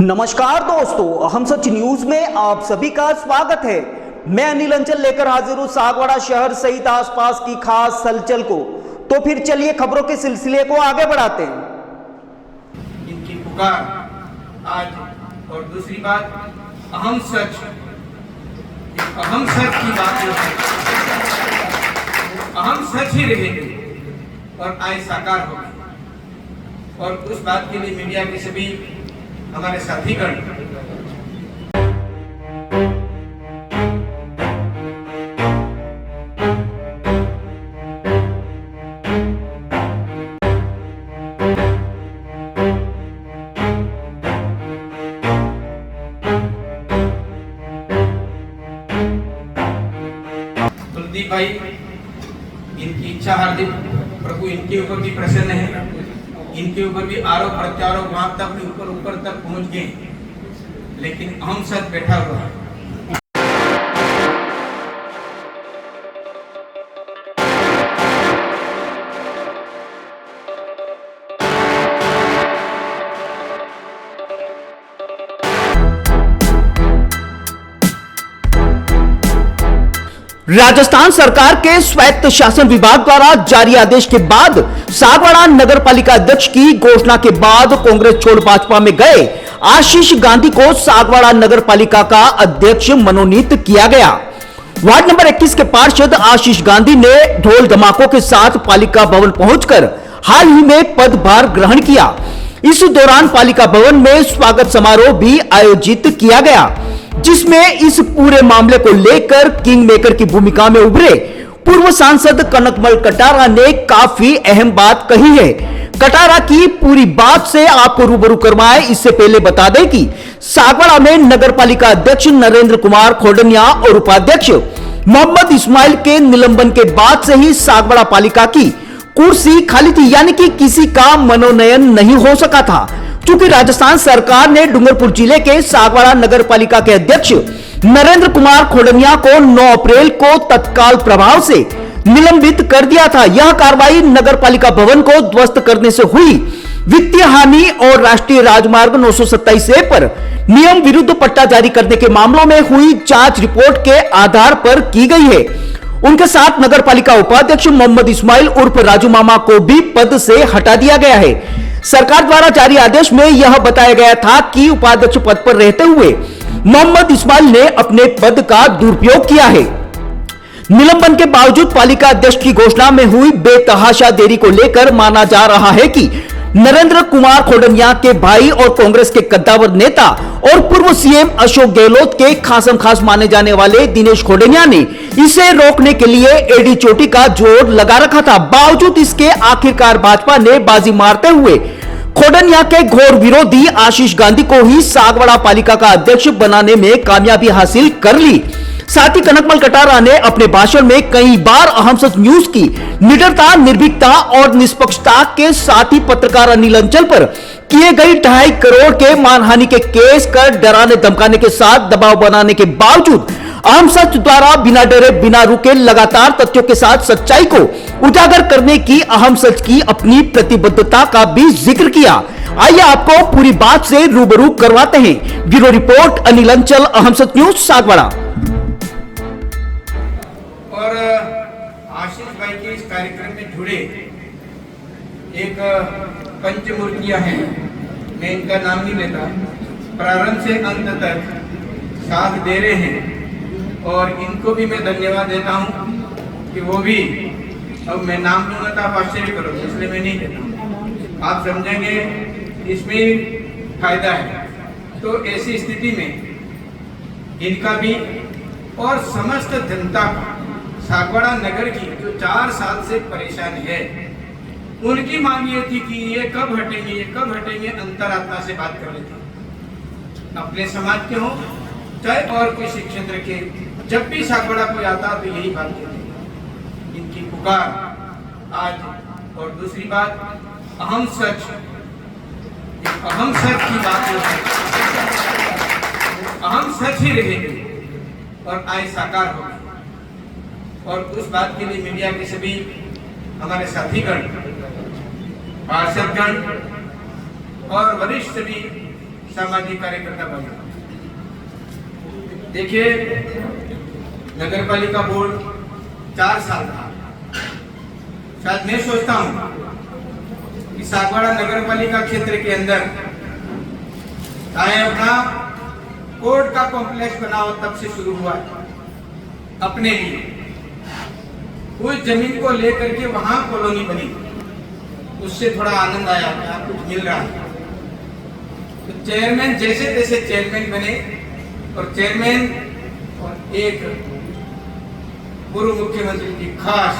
नमस्कार दोस्तों, हम सच न्यूज में आप सभी का स्वागत है। मैं अनिल अंचल लेकर हाजिर हूं सागवाड़ा शहर सहित आसपास की खास हलचल को। तो फिर चलिए खबरों के सिलसिले को आगे बढ़ाते हैं। इनकी पुकार आज, और दूसरी बात अहम सच की बात है, अहम सच ही रहेगी और आज साकार होगी। और उस बात के लिए मीडिया के सभी हमारे साथीगण कुलदीप भाई, इनकी इच्छा हार्दिक प्रभु इनके ऊपर भी प्रसन्न है। इनके ऊपर भी आरोप प्रत्यारोप वहां तक ऊपर तक पहुंच गए, लेकिन अहम सच बैठा हुआ है। राजस्थान सरकार के स्वायत्त शासन विभाग द्वारा जारी आदेश के बाद सागवाड़ा नगर पालिका अध्यक्ष की घोषणा के बाद कांग्रेस छोड़ भाजपा में गए आशीष गांधी को सागवाड़ा नगर पालिका का अध्यक्ष मनोनीत किया गया। वार्ड नंबर 21 के पार्षद आशीष गांधी ने ढोल धमाकों के साथ पालिका भवन पहुंचकर हाल ही में पदभार ग्रहण किया। इस दौरान पालिका भवन में स्वागत समारोह भी आयोजित किया गया, जिसमें इस पूरे मामले को लेकर किंग मेकर की भूमिका में उभरे पूर्व सांसद कनकमल कटारा ने काफी अहम बात कही है। कटारा की पूरी बात से आपको रूबरू करवाए इससे पहले बता दें कि सागवाड़ा में नगर पालिका अध्यक्ष नरेंद्र कुमार खोडनिया और उपाध्यक्ष मोहम्मद इस्माइल के निलंबन के बाद से ही सागवाड़ा पालिका की कुर्सी खाली थी, यानी कि किसी का मनोनयन नहीं हो सका था। चूंकि राजस्थान सरकार ने डूंगरपुर जिले के सागवाड़ा नगर पालिका के अध्यक्ष नरेंद्र कुमार खोडनिया को 9 अप्रैल को तत्काल प्रभाव से निलंबित कर दिया था। यह कार्रवाई नगर पालिका भवन को ध्वस्त करने से हुई वित्तीय हानि और राष्ट्रीय राजमार्ग 927 पर नियम विरुद्ध पट्टा जारी करने के मामलों में हुई जांच रिपोर्ट के आधार पर की गई है। उनके साथ नगर पालिका उपाध्यक्ष मोहम्मद इस्माइल उर्फ राजू मामा को भी पद से हटा दिया गया है। सरकार द्वारा जारी आदेश में यह बताया गया था कि उपाध्यक्ष पद पर रहते हुए मोहम्मद इस्माइल ने अपने पद का दुरुपयोग किया है। निलंबन के बावजूद पालिका अध्यक्ष की घोषणा में हुई बेतहाशा देरी को लेकर माना जा रहा है कि नरेंद्र कुमार खोडनिया के भाई और कांग्रेस के कद्दावर नेता और पूर्व सीएम अशोक गहलोत के खासम खास माने जाने वाले दिनेश खोडनिया ने इसे रोकने के लिए एडी चोटी का जोर लगा रखा था। बावजूद इसके आखिरकार भाजपा ने बाजी मारते हुए खोडनिया के घोर विरोधी आशीष गांधी को ही सागवाड़ा पालिका का अध्यक्ष बनाने में कामयाबी हासिल कर ली। साथ ही कनकमल कटारा ने अपने भाषण में कई बार अहम सच न्यूज की निडरता, निर्भीकता और निष्पक्षता के साथ ही पत्रकार अनिल अंचल पर किए गए 2.5 करोड़ के मानहानि के केस कर डराने धमकाने के साथ दबाव बनाने के बावजूद अहम सच द्वारा बिना डरे बिना रुके लगातार तथ्यों के साथ सच्चाई को उजागर करने की अहम सच की अपनी प्रतिबद्धता का भी जिक्र किया। आइए आपको पूरी बात से रूबरू करवाते हैं। ब्यूरो रिपोर्ट अनिल अंचल, अहम सच न्यूज सागवाड़ा। और आशीष भाई के इस कार्यक्रम में जुड़े एक पंचमूर्तियां हैं, मैं इनका नाम नहीं लेता, प्रारंभ से अंत तक साथ दे रहे हैं और इनको भी मैं धन्यवाद देता हूं कि वो भी, अब मैं नाम लूंगा तो आप आश्चर्य करोगे, इसलिए मैं नहीं देता, आप समझेंगे इसमें फायदा है। तो ऐसी स्थिति में इनका भी और समस्त जनता का, सागवाड़ा नगर की जो 4 साल से परेशान है, उनकी मांग ये थी कि ये कब हटेंगे, ये कब हटेंगे। अंतरात्मा से बात कर रहे थे, अपने समाज के हों चाहे और किसी क्षेत्र के, जब भी सागवाड़ा कोई आता तो यही बात कहते हैं, इनकी पुकार आज। और दूसरी बात, अहम सच की बात जो है, अहम सच ही रहेगी और आय साकार होगी। और उस बात के लिए मीडिया के सभी हमारे साथीगण, पार्षदगण और वरिष्ठ सभी सामाजिक कार्यकर्ता बने। देखिए, नगर पालिका बोर्ड 4 साल था। शायद मैं सोचता हूं कि सागवाड़ा नगर पालिका क्षेत्र के अंदर चाहे अपना कोर्ट का कॉम्प्लेक्स बनाओ तब से शुरू हुआ है। अपने लिए उस जमीन को लेकर के वहां कॉलोनी बनी, उससे थोड़ा आनंद आया, क्या कुछ मिल रहा है। तो चेयरमैन जैसे तैसे चेयरमैन बने और चेयरमैन और एक पूर्व मुख्यमंत्री की खास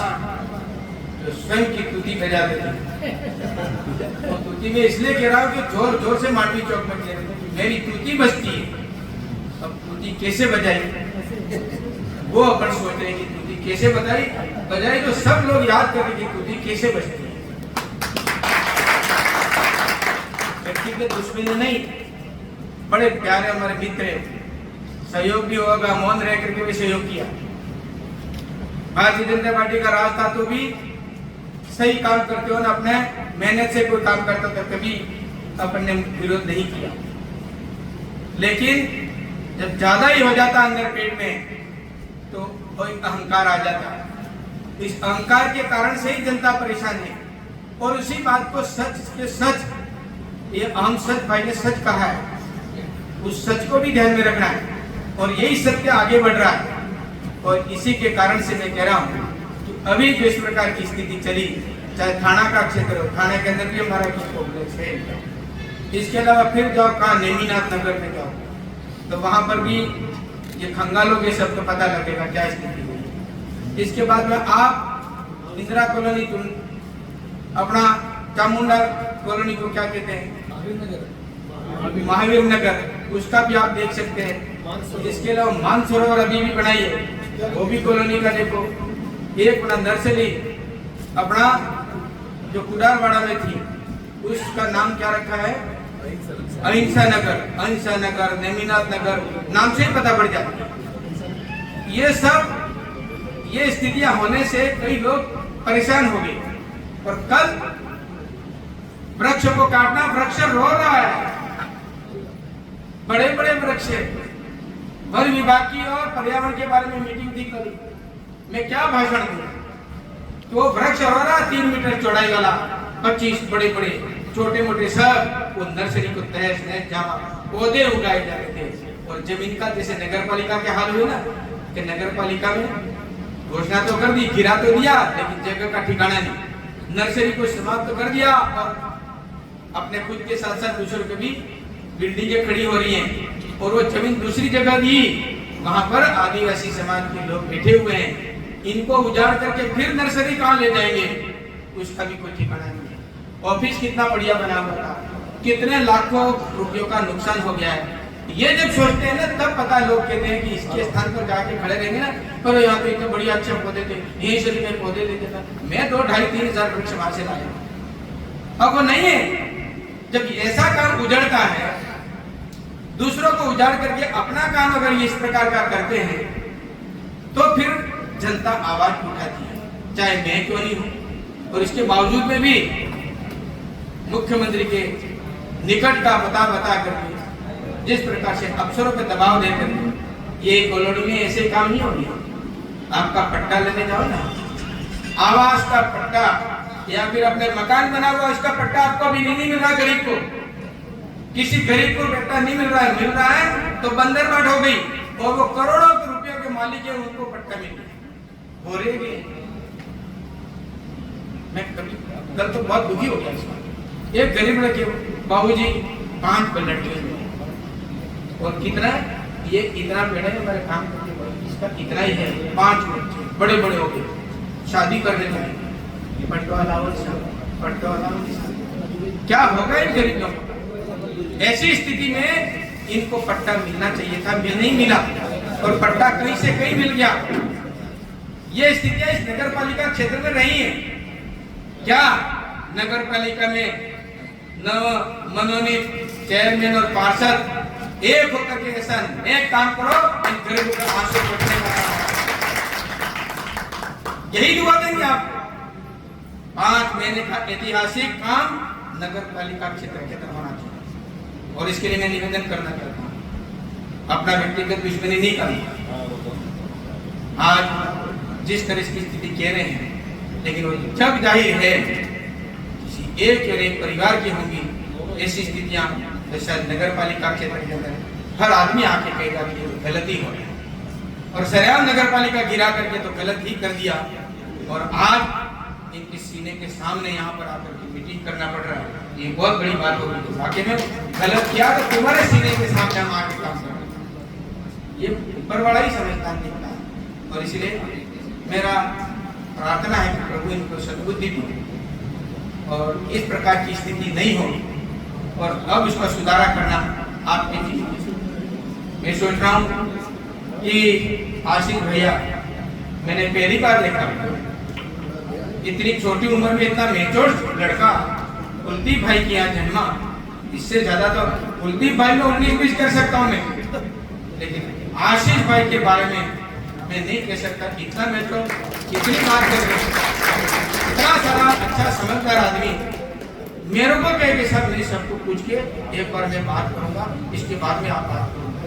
जो स्वयं की तुती बजाते थे। तो तुती में इसलिए कह रहा हूं कि जोर जोर से मांडवी चौक में कह रहे थे कि मेरी तुती बजती है। अब तुती कैसे बजाई वो अपन सोच रहे हैं कि तुती कैसे बजाई तो सब लोग याद करें कि तुती कैसे बजती है। व्यक्तिगत दुश्मनी नहीं, बड़े प्यारे हमारे मित्र, सहयोग भी होगा, मौन रह करके भी सहयोग किया। भारतीय जनता पार्टी का राज था तो भी सही काम करते हो ना, अपने मेहनत से कोई काम करता था कभी अपन ने विरोध नहीं किया। लेकिन जब ज्यादा ही हो जाता अंदर पेट में तो कोई अहंकार आ जाता। इस अहंकार के कारण से ही जनता परेशान है। और उसी बात को सच के सच, ये अहम सच भाई ने सच कहा है, उस सच को भी ध्यान में रखना है। और यही सत्य आगे बढ़ रहा है। और इसी के कारण से मैं कह रहा हूँ कि अभी जो इस प्रकार की स्थिति चली, चाहे थाना का क्षेत्र हो, थाने के अंदर भी हमारा कॉम्प्लेक्स है। इसके अलावा फिर जाओ कहाँ, नेमीनाथ नगर में जाओ तो वहां पर भी ये खंगालोगे, सब तो पता लगेगा क्या स्थिति हुई। इसके बाद में आप इंदिरा कॉलोनी, तुम अपना चामुंडा कॉलोनी को क्या कहते हैं, महावीर नगर, उसका भी आप देख सकते हैं। इसके अलावा मानसरोवर अभी भी बनाई है, वो भी कॉलोनी का देखो। एक अपना नर्सरी अपना जो कुडारवाड़ा में थी उसका नाम क्या रखा है, अहिंसा नगर, नेमीनाथ नगर, नाम से ही पता पड़ जाता है। ये स्थितियां होने से कई लोग परेशान हो गए। और कल वृक्ष को काटना, वृक्ष रो रहा है, बड़े बड़े वृक्ष, वन विभाग की और पर्यावरण के बारे में मीटिंग थी कल, मैं क्या भाषण दूं। तो वृक्ष रो रहा 3 मीटर चौड़ाई वाला, 25 बड़े बड़े छोटे मोटे सब, वो नर्सरी को तहस नहस जहाँ पौधे उगाए जा रहे थे। और जमीन का जैसे नगर पालिका के हाल हुए ना, कि नगर पालिका में घोषणा तो कर दी, गिरा तो दिया, लेकिन जगह का ठिकाना नहीं। नर्सरी को समाप्त कर दिया और अपने खुद के साथ साथ दूसरों की भी बिल्डिंगें खड़ी हो रही हैं। और वो जमीन दूसरी जगह दी, वहां पर आदिवासी समाज के लोग बैठे हुए हैं। इनको उजाड़ करके फिर नर्सरी कहाँ ले जाएंगे, उसका भी कोई ठिकाना नहीं है। ऑफिस कितना बढ़िया बना हुआ था, कितने लाखों रुपयों का नुकसान हो गया है। ये जब सोचते हैं ना, तब पता लोग कहते हैं कि इसके स्थान पर जाके खड़े रहेंगे ना, पर यहाँ पे इतने बढ़िया अच्छे पौधे थे, यही शरीर में पौधे देते था। मैं 2-2.5-3 हजार वृक्ष वहां से लाया। अब वो नहीं है। जब ऐसा काम उजड़ता है, दूसरों को उजाड़ करके अपना काम अगर ये इस प्रकार का करते हैं, तो फिर जनता आवाज उठाती है, चाहे मैं क्यों नहीं हूं। और इसके बावजूद में भी मुख्यमंत्री के निकट का बता करके जिस प्रकार से अफसरों पर दबाव देकर ये कॉलोनी में ऐसे काम नहीं होंगे। आपका पट्टा लेने जाओ ना, आवास का पट्टा या फिर अपने मकान बना हुआ इसका पट्टा आपको भी नहीं मिल रहा। गरीब को, किसी गरीब को पट्टा नहीं मिल रहा है तो बंदर बाट हो गई, और वो करोड़ों के रुपयों के मालिक है, उनको पट्टा मिल गया। हो रही है। मैं कल तो बहुत दुखी हो गया। एक गरीब लड़के, बाबूजी 5 लड़के और कितना, ये इतना पेड़ है हमारे काम करके, इसका इतना ही है, 5 बच्चे बड़े बड़े हो गए, शादी करने लगे। क्या होगा इन गरीबों को। ऐसी स्थिति में इनको पट्टा मिलना चाहिए था, नहीं मिला, और पट्टा कहीं से कहीं मिल गया। ये स्थितियां इस नगर पालिका क्षेत्र में रही है। क्या नगर पालिका में नव मनोनीत चेयरमैन और पार्षद एक होकर के ऐसा नेक काम करो, इन गरीबों का आंसू पोंछने का यही दुआ देंगे आपको। 5 महीने का ऐतिहासिक काम नगर पालिका क्षेत्र के अंदर होना चाहिए, और इसके लिए मैं निवेदन करना चाहता हूँ, अपना व्यक्तिगत दुश्मनी नहीं करना। आज जिस तरह की स्थिति कह रहे हैं, लेकिन वो जब जाहिर है किसी एक या एक परिवार की होंगी ऐसी स्थितियां, तो शायद नगर पालिका क्षेत्र के अंदर हर आदमी आके कहेगा कि ये तो गलती हो रही है, और सरेआम नगर पालिका गिरा करके तो गलत ही कर दिया, और आज इनके सीने के सामने यहाँ पर आकर के मीटिंग करना पड़ रहा है। ये बहुत बड़ी बात होगी। तो वाकई में गलत किया तो तुम्हारे सीने के सामने हम आके काम कर रहे हैं, ये ऊपर वाला ही समझदार दिखता है। और इसलिए मेरा प्रार्थना है कि प्रभु इनको सद्बुद्धि दे और इस प्रकार की स्थिति नहीं हो, और अब इसका सुधारा करना आपके जीवन। मैं सोच रहा हूँ कि आशीष भैया मैंने पहली बार देखा, इतनी छोटी उम्र में इतना मेच्योर लड़का कुलदीप भाई की यहाँ जन्मा। इससे ज्यादा तो कुलदीप भाई में 19-20 कर सकता हूँ मैं, लेकिन आशीष भाई के बारे में मैं नहीं कह सकता। इतना मेच्योर, इतनी बात कर रहे, इतना सारा अच्छा समझदार आदमी मेरे को कहे कि सर मेरी सबको पूछ के एक बार मैं बात करूंगा, इसके बाद में आप बात करूंगा,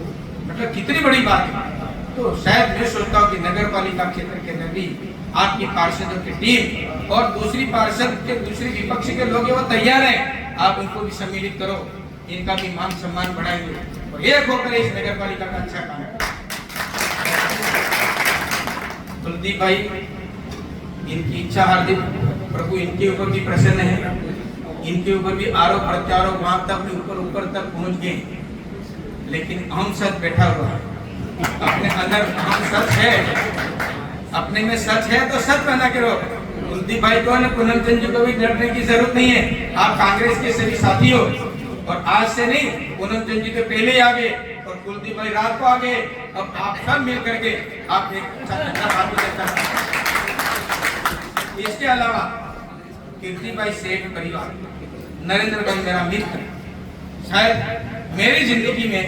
मतलब कितनी बड़ी बात है। तो शायद मैं सोचता हूँ कि नगर पालिका क्षेत्र के अंदर भी आपकी पार्षदों की टीम और दूसरी पार्षद के दूसरी विपक्ष के लोग वो तैयार हैं, आप उनको भी सम्मिलित करो, इनका भी मान सम्मान बढ़ाएंगे और एक होकर इस नगर पालिका का अच्छा काम करें। कुलदीप भाई, इनकी इच्छा हार्दिक प्रभु इनके ऊपर भी प्रसन्न है, इनके ऊपर भी आरोप प्रत्यारोप वहां तक ऊपर तक पहुंच गए, लेकिन हम सच बैठा हुआ है अपने अंदर। हम सच है, अपने में सच है तो सच बना के रहो। कुलदीप भाई को ना पूनम चंद जी को भी डरने की जरूरत नहीं है, आप कांग्रेस के सभी साथी हो, और आज से नहीं पूनम चंद जी तो पहले ही आ गए और कुलदीप भाई रात को आ गए। अब आप सब मिल करके आप एक इसके अलावा कीर्ति भाई सेठ परिवार, नरेंद्र भाई मेरा मित्र, शायद मेरी जिंदगी में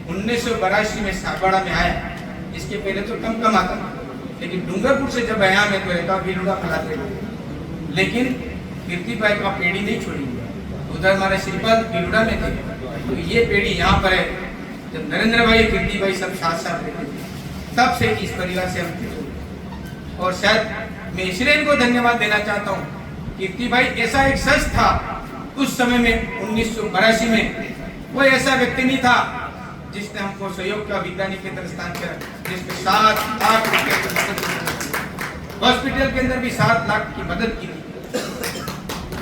1982 में सागवाड़ा में आया, इसके पहले तो कम आता, लेकिन डूंगरपुर से जब आया मैं तो रहता बिरुड़ा फैलाते, लेकिन कीर्ति भाई का पेड़ी नहीं छोड़ी। उधर हमारे श्रीपाद बिरुड़ा में थे, तो ये पेड़ी यहाँ पर है। जब नरेंद्र भाई कीर्ति भाई सब साथ रहते थे, तब से इस परिवार से हम थे। और शायद मैं इसलिए इनको धन्यवाद देना चाहता हूँ, कीर्ति भाई ऐसा एक शख्स था उस समय में 1982 में, कोई ऐसा व्यक्ति नहीं था जिसने हमको सहयोग का विद्यानिकेतन स्थान पर, जिसमें 7 लाख रुपए की मदद की, हॉस्पिटल के अंदर भी 7 लाख की मदद की थी।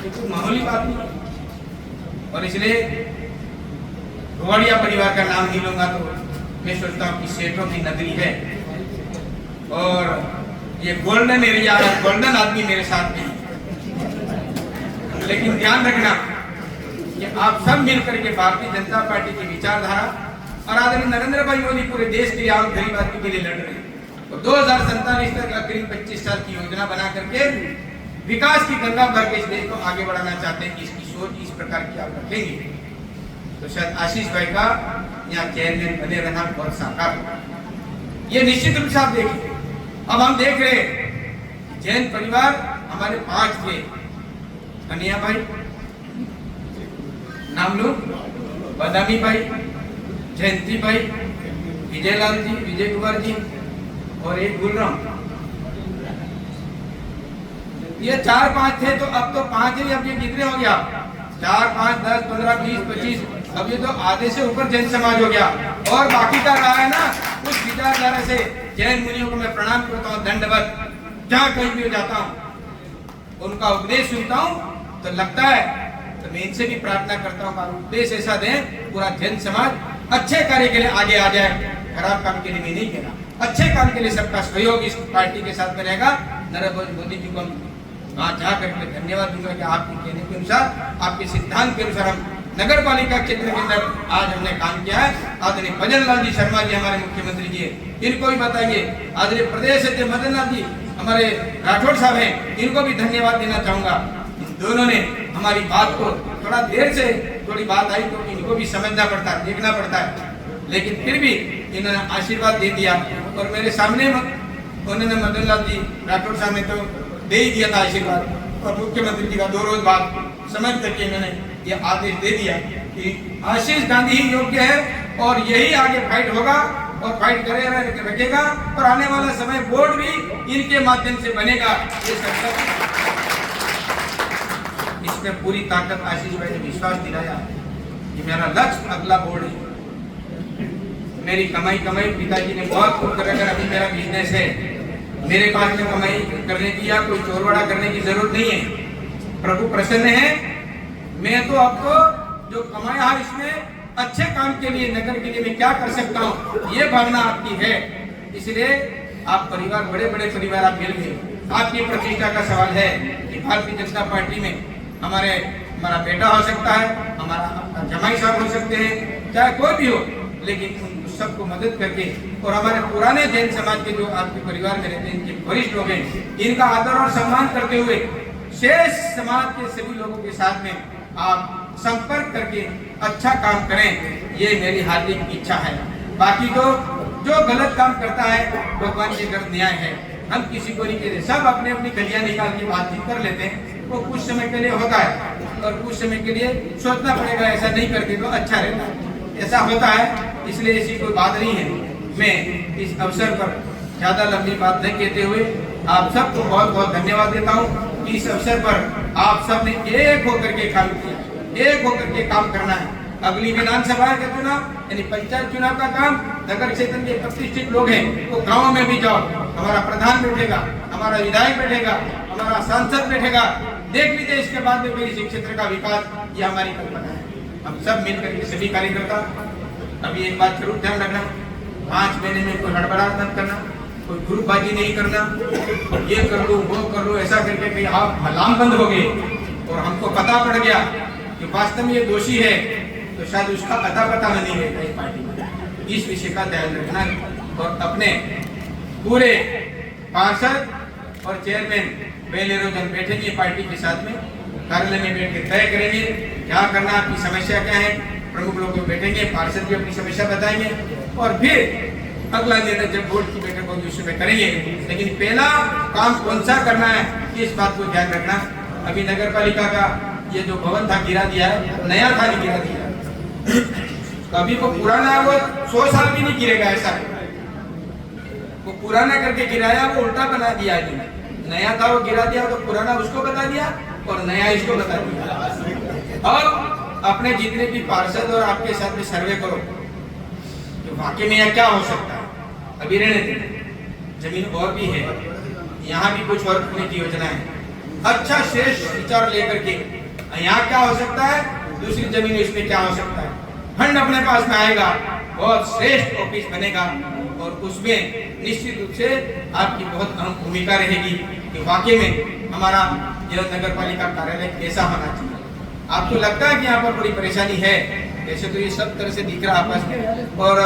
ये कोई मामूली बात नहीं। और इसलिए रोहड़िया परिवार का नाम नहीं लूंगा तो मैं सोचता हूँ कि सेठों की नगरी है, और ये गोल्डन एरिया है, गोल्डन आदमी मेरे साथ में। लेकिन ध्यान रखना कि आप सब मिलकर के भारतीय जनता पार्टी की विचारधारा और आदरणीय नरेंद्र भाई मोदी पूरे देश के लिए आम गरीब आदमी के लिए लड़ रहे हैं, और 2047 तक अग्रिम 25 साल की योजना बना करके विकास की गंगा भर के इस देश को आगे बढ़ाना चाहते हैं। इसकी सोच इस प्रकार की आप रखेंगे तो शायद आशीष भाई का यहाँ चेयरमैन बने रहना बहुत साकार होगा। ये निश्चित रूप से आप देखिए। अब हम देख रहे जैन परिवार हमारे 5 थे, कन्हैया भाई, नाम लो, बदामी भाई, जयंती भाई, विजयलाल जी, विजय कुमार जी, और एक गुलराम। ये 4-5 थे, तो अब तो 5 ही, अब ये कितने हो गया? 4, 5, 10, 15, 20, 25, अब ये तो आधे से ऊपर जैन समाज हो गया। और बाकी का रहा है ना, उस विचारधारा से जैन मुनियों को मैं प्रणाम करता हूँ, दंडवत। जहाँ कहीं भी जाता हूँ उनका उपदेश सुनता हूँ तो लगता है, तो मैं इनसे भी प्रार्थना करता हूँ कि उपदेश ऐसा दें पूरा जैन समाज अच्छे कार्य के लिए आगे आ जाए। खराब काम के लिए मैं नहीं कह रहा, अच्छे काम के लिए सबका सहयोग इस पार्टी के साथ में रहेगा। नरेंद्र मोदी जी को वहाँ जाकर के धन्यवाद दूंगा कि आपके कहने के अनुसार, आपके सिद्धांत के अनुसार हम नगर पालिका क्षेत्र के अंदर आज हमने काम किया है। आदरणीय भजन लाल जी शर्मा जी हमारे मुख्यमंत्री जी है, इनको भी बताइए। आदरणीय प्रदेश अध्यक्ष मदन लाल जी हमारे राठौड़ साहब हैं, इनको भी धन्यवाद देना चाहूंगा। इन दोनों ने हमारी बात को थोड़ा देर से थोड़ी बात आई तो इनको भी समझना पड़ता है, देखना पड़ता है, लेकिन फिर भी इन्होंने आशीर्वाद दे दिया। और मेरे सामने उन्होंने मदन लाल जी राठौड़ साहब ने तो दे ही दिया था आशीर्वाद, और मुख्यमंत्री जी का 2 रोज बाद समझ करके इन्होंने ये आदेश दे दिया कि आशीष गांधी ही योग्य है और यही आगे फाइट होगा और फाइट करे रखेगा, और आने वाला समय बोर्ड भी इनके माध्यम से बनेगा। ये संकल्प, इसमें पूरी ताकत आशीष भाई ने विश्वास दिलाया कि मेरा लक्ष्य अगला बोर्ड है। मेरी कमाई पिताजी ने बहुत कुछ कर, अगर अभी मेरा बिजनेस है, मेरे पास में कमाई करने की या कोई चोरवाड़ा करने की जरूरत नहीं है। प्रभु प्रसन्न है, मैं तो आपको जो कमाया है इसमें अच्छे काम के लिए, नगर के लिए मैं क्या कर सकता हूँ, ये भावना आपकी है। इसलिए आप परिवार, बड़े बड़े परिवार आप मिल गए। आपकी प्रतिष्ठा का सवाल है कि भारतीय जनता पार्टी में हमारा बेटा हो सकता है, हमारा जमाई साहब हो सकते हैं, चाहे कोई भी हो, लेकिन उन सबको मदद करके, और हमारे पुराने जैन समाज के जो आपके परिवार में रहते हैं, इनके वरिष्ठ लोग हैं, इनका आदर और सम्मान करते हुए शेष समाज के सभी लोगों के साथ में आप संपर्क करके अच्छा काम करें, ये मेरी हार्दिक इच्छा है। बाकी जो गलत काम करता है, भगवान के घर न्याय है, हम किसी को नहीं कहते, सब अपने अपनी गलियां निकाल के बातचीत कर लेते हैं, वो कुछ समय के लिए होता है और कुछ समय के लिए सोचना पड़ेगा, ऐसा नहीं करते तो अच्छा रहता है, ऐसा होता है। इसलिए ऐसी कोई बात नहीं है। मैं इस अवसर पर ज्यादा लंबी बात नहीं कहते हुए आप सबको बहुत बहुत धन्यवाद देता हूँ कि इस अवसर पर आप सब ने एक होकर के काम किया, एक होकर के काम करना है। अगली विधानसभा का चुनाव यानी पंचायत चुनाव का काम, नगर क्षेत्र के प्रतिष्ठित लोग हैं तो गाँव में भी जाओ, हमारा प्रधान बैठेगा, हमारा विधायक बैठेगा, हमारा सांसद बैठेगा, देख लीजिए इसके बाद में मेरी क्षेत्र का विकास, ये हमारी कल्पना है। हम सब मिलकर के सभी कार्यकर्ता, अभी एक बात जरूर ध्यान रखना, 5 महीने में कोई हड़बड़ाहट मत करना, कोई ग्रुपबाजी नहीं करना, ये कर लो वो कर लो, ऐसा करके कहीं आप मलाम बंद हो गए और हमको पता पड़ गया कि वास्तव में ये दोषी है, तो शायद उसका पता नहीं रहता इस पार्टी में। इस विषय का ध्यान रखना और अपने पूरे पार्षद और चेयरमैन पहले रोज हम बैठेंगे पार्टी के साथ में, कार्यालय में बैठ के तय करेंगे क्या करना, आपकी समस्या क्या है, प्रमुख लोग बैठेंगे, पार्षद भी अपनी समस्या बताएंगे और फिर अगला निर्णय जब बोर्ड की बैठक होगी उसमें करेंगे। लेकिन पहला काम कौन सा करना है, इस बात को ध्यान रखना। अभी नगर पालिका का ये जो भवन था गिरा दिया है, नया था नहीं गिरा दिया, अभी वो पुराना है, वो 100 साल भी नहीं गिरेगा, ऐसा वो पुराना करके गिराया, वो उल्टा बना दिया है। नया था वो गिरा दिया तो पुराना उसको बता दिया और नया इसको बता दिया। और अपने जितने भी पार्षद और आपके साथ में सर्वे करो तो वाकई में यह क्या हो सकता है। अभी रहने दें, जमीन और भी है, यहाँ भी कुछ और करने की योजना है, अच्छा श्रेष्ठ विचार लेकर के यहाँ क्या हो सकता है, दूसरी जमीन इसमें क्या हो सकता है, फंड अपने पास में आएगा, बहुत श्रेष्ठ ऑफिस बनेगा और उसमें निश्चित रूप से आपकी बहुत अहम भूमिका रहेगी कि वाकई में हमारा जिला नगर पालिका कार्यालय कैसा होना चाहिए। आपको लगता है कि यहाँ पर बड़ी परेशानी है, वैसे तो ये सब तरह से दिख रहा आपस में और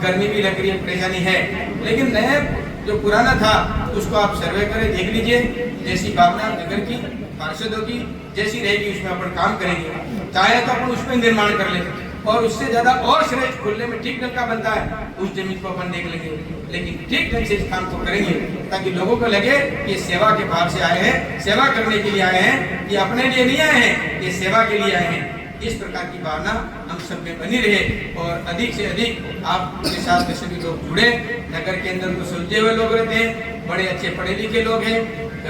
गर्मी भी लग रही है, परेशानी है, लेकिन नए जो पुराना था उसको आप सर्वे करें, देख लीजिए, जैसी भावना नगर की पार्षदों की जैसी रहेगी उसमें अपन काम करेंगे, चाहे तो अपन उसमें निर्माण कर लेंगे और उससे ज्यादा और श्रेष्ठ खुलने में ठीक ढंग का बनता है उस जमीन को अपन देख लेंगे, लेकिन ठीक ढंग से इस काम को करेंगे ताकि लोगों को लगे कि सेवा के भाव से आए हैं, सेवा करने के लिए आए हैं, ये अपने लिए नहीं आए हैं, ये सेवा के लिए आए हैं। इस प्रकार की भावना हम सब में बनी रहे और अधिक से अधिक आपके साथ में सभी लोग जुड़े। नगर के अंदर तो सुलझे हुए लोग रहते हैं, बड़े अच्छे पढ़े लिखे लोग हैं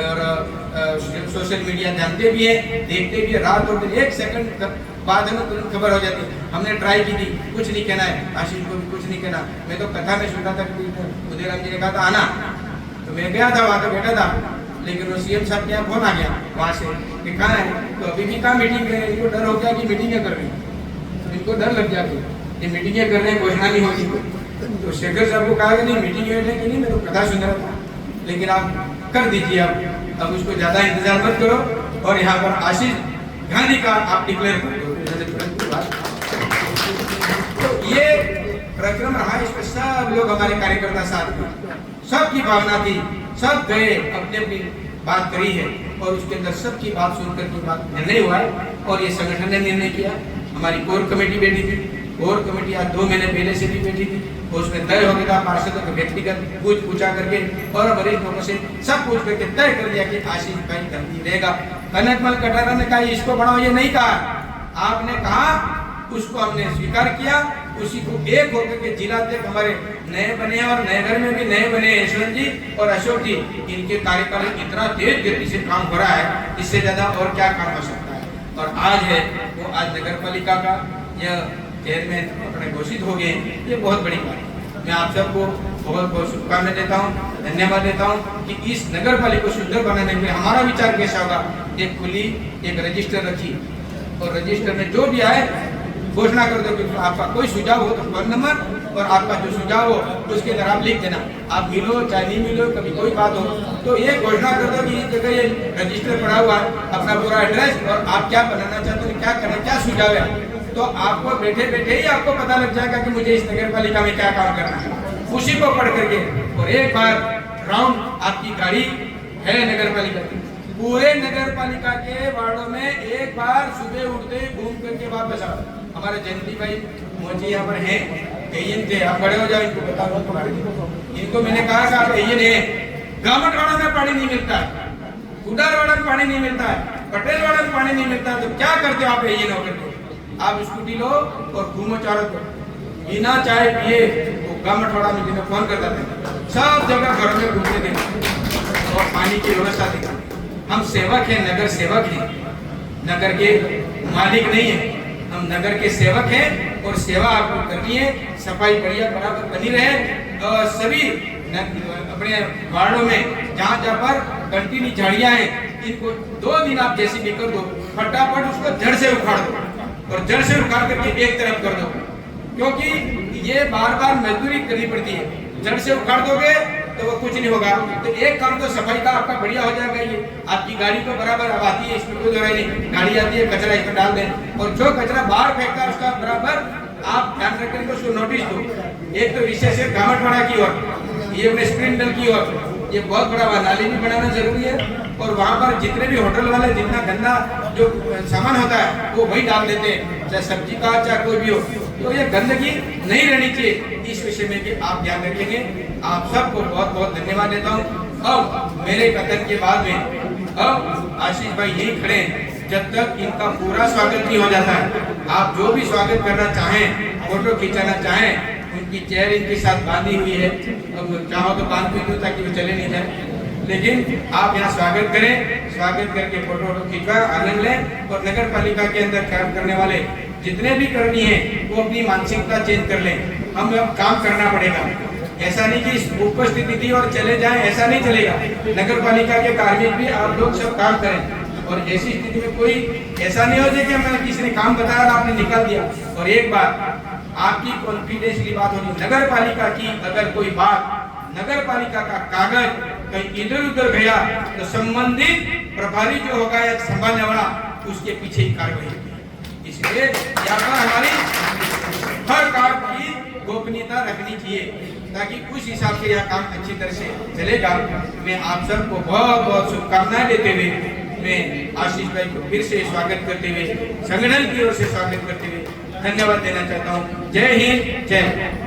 और सोशल मीडिया जानते भी हैं, देखते भी है, रात और दिन 1 सेकंड बाद में तुरंत खबर हो जाती है। हमने ट्राई की थी, कुछ नहीं कहना है, आशीष को भी कुछ नहीं कहना। मैं तो कथा में सुना था, उदयराम जी ने कहा था आना, तो मैं गया था, वहाँ तो बैठा था, लेकिन वो सीएम साहब के यहाँ फोन आ गया वहाँ से कि कहाँ है, तो अभी भी कहाँ मीटिंग है, इनको डर हो गया कि मीटिंगें कर रही, तो इनको डर लग गया कि मीटिंगें कर रहे हैं, घोषणा नहीं होगी। तो शेखर साहब को कहा कि नहीं मीटिंग है कि नहीं, मैं तो कथा सुन रहा था, लेकिन आप कर दीजिए, अब उसको ज़्यादा इंतजार मत करो और यहाँ पर आशीष गांधी का आप डिक्लेयर कर दो। बात। तो ये प्रक्रम रहा, इसमें सब लोग हमारे कार्यकर्ता साथ में, सबकी भावना थी, सब गए अपनी अपनी बात करी है और उसके अंदर सबकी बात सुनकर के बात निर्णय हुआ है और ये संगठन ने निर्णय किया। हमारी कोर कमेटी बैठी थी, कोर कमेटी आज 2 महीने पहले से भी बैठी थी, उसमें तय हो गया था पार्षदों को व्यक्तिगत पूछा करके और वरिष्ठ लोगों से सब पूछ करके तय कर दिया कि आशीष भाई गलती रहेगा। कनकमल कटारा ने कहा इसको बढ़ाओ, ये नहीं कहा, आपने कहा, उसको हमने स्वीकार किया, उसी को एक होकर के जिला अध्यक्ष हमारे नए बने और नए घर में भी नए बने यशवंत जी और अशोक जी, इनके कार्यकाल इतना तेज गति से काम हो रहा है, इससे ज्यादा और क्या काम हो सकता है। और आज है वो आज नगर पालिका का यह चेयरमैन अपने घोषित हो गए, ये बहुत बड़ी बात है। मैं आप सबको बहुत बहुत शुभकामनाएं देता हूँ, धन्यवाद देता हूँ कि इस नगर पालिका को सुंदर बनाने में हमारा विचार कैसा होगा। एक खुली एक रजिस्टर रखी और रजिस्टर में जो भी आए घोषणा कर दो कि आपका कोई सुझाव हो तो फोन नंबर और आपका जो सुझाव हो उसके अंदर आप लिख देना, आप मिलो चाहे नहीं मिलो, कभी कोई बात हो तो ये घोषणा कर दो कि इस जगह ये रजिस्टर पड़ा हुआ है, अपना पूरा एड्रेस और आप क्या बनाना चाहते हो, क्या करना, क्या सुझाव है, तो आपको बैठे बैठे ही आपको पता लग जाएगा कि मुझे इस नगर पालिका में क्या काम करना है। उसी को पढ़ करके और एक बार राउंड आपकी गाड़ी है नगर पालिका की, पूरे नगर पालिका के वार्डों में एक बार सुबह उठते घूम करके वापस आओ। हमारे जयंती भाई मोची यहाँ पर हैं, एयन थे, आप बड़े हो जाओ, इनको बताओ, इनको मैंने कहा कि आप एयन है, गामटवाड़ा में पानी नहीं मिलता है, कुडारवाड़ा में पानी नहीं मिलता है, पटेलवाड़ा में पानी नहीं मिलता है, तो क्या करते हो आप एयन होकर के? आप स्कूटी लो और घूमो चारों तरफ, बिना चाय पिए वो गामटवाड़ा में जिन्हें फोन करता था, सब जगह घर में घूमते थे और पानी की व्यवस्था थी। हम सेवक हैं, नगर सेवक हैं, नगर के मालिक नहीं है, हम नगर के सेवक हैं और सेवा आपको करनी है। सफाई बढ़िया बराबर बनी रहे और सभी अपने वार्डों में जहाँ जहाँ पर कंटिन्यू झाड़ियाँ हैं इनको 2 दिन आप जैसे भी कर दो, फटाफट उसको जड़ से उखाड़ दो और जड़ से उखाड़ करके एक तरफ कर दो, क्योंकि ये बार बार मजदूरी करनी पड़ती है। जड़ से उखाड़ दोगे तो वो कुछ नहीं होगा। तो एक काम तो सफाई का आपका बढ़िया हो जाएगा। ये आपकी गाड़ी तो बराबर अब आती है, इसमें कोई दोहराई नहीं, गाड़ी आती है, कचरा इसमें डाल दें और जो कचरा बाहर फेंकता है उसका बराबर आप ध्यान रखेंगे, उसको नोटिस दो। एक तो विशेष है गामटवाड़ा की ओर, ये अपने स्प्रिंडल की ओर, ये बहुत बड़ा नाली भी बनाना जरूरी है और वहाँ पर जितने भी होटल वाले जितना गंदा जो सामान होता है वो वही डाल देते हैं, चाहे सब्जी का चाहे कोई भी हो, तो ये गंदगी नहीं रहनी चाहिए। इस विषय में भी आप ध्यान रखेंगे। आप सबको बहुत बहुत धन्यवाद देता हूँ। अब मेरे कथन के बाद में अब आशीष भाई यही खड़े हैं, जब तक इनका पूरा स्वागत नहीं हो जाता है। आप जो भी स्वागत करना चाहें, फोटो खिंचाना चाहें, उनकी चेयर इनके साथ बांधी हुई है, अब चाहो तो बांध भी दो ताकि वो चले नहीं जाए, लेकिन आप यहाँ स्वागत करें, स्वागत करके फोटो खिंचवा आनंद लें और नगर पालिका के अंदर काम करने वाले जितने भी कर्मी हैं वो अपनी मानसिकता चेंज कर लें। हम अब काम करना पड़ेगा, ऐसा नहीं कि उपस्थिति थी और चले जाएं, ऐसा नहीं चलेगा। नगर पालिका के कार्मिक भी आप लोग सब काम करें और ऐसी स्थिति में कोई ऐसा नहीं हो जाए कि हमें किसी ने काम बताया और आपने निकाल दिया। और एक बात आपकी कॉन्फिडेंस की बात होगी, नगर पालिका की अगर कोई बात, नगर पालिका का कागज कहीं इधर उधर गया तो संबंधित प्रभारी जो होगा या संभालने वाला उसके पीछे ही कार्रवाई होगी। इसलिए यहाँ पर हमारी हर काम की गोपनीयता रखनी चाहिए ताकि उस हिसाब से यह काम अच्छी तरह से चलेगा। मैं आप सबको बहुत बहुत शुभकामनाएं देते हुए मैं आशीष भाई को फिर से स्वागत करते हुए, संगठन की ओर से स्वागत करते हुए धन्यवाद देना चाहता हूँ। जय हिंद, जय।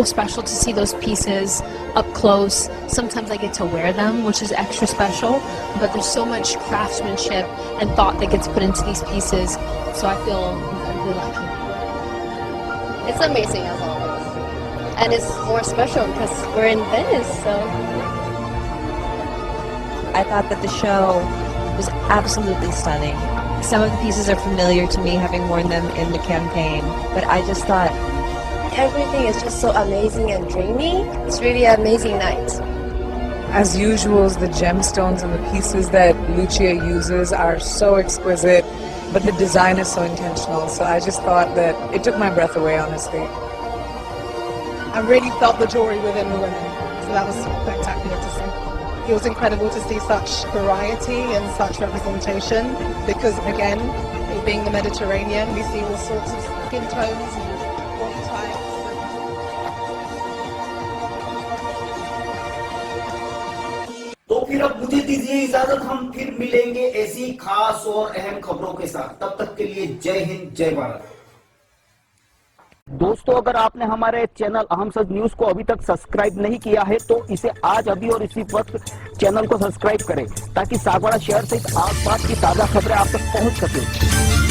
special to see those pieces up close. Sometimes I get to wear them, which is extra special, but there's so much craftsmanship and thought that gets put into these pieces, so I feel incredibly lucky. It's amazing as always. And it's more special because we're in Venice, so. I thought that the show was absolutely stunning. Some of the pieces are familiar to me, having worn them in the campaign, but I just thought Everything is just so amazing and dreamy. It's really an amazing night. As usual, the gemstones and the pieces that Lucia uses are so exquisite, but the design is so intentional. So I just thought that it took my breath away, honestly. I really felt the jewelry within the women, so that was spectacular to see. It was incredible to see such variety and such representation because, again, it being the Mediterranean, we see all sorts of skin tones and body types. तो फिर अब मुझे दीजिए इजाजत, हम फिर मिलेंगे ऐसी खास और अहम खबरों के साथ। तब तक के लिए जय हिंद, जय भारत। दोस्तों, अगर आपने हमारे चैनल अहम सच न्यूज को अभी तक सब्सक्राइब नहीं किया है तो इसे आज अभी और इसी वक्त चैनल को सब्सक्राइब करें ताकि सागवाड़ा शहर सहित आसपास की ताजा खबरें आप तक पहुंच सके।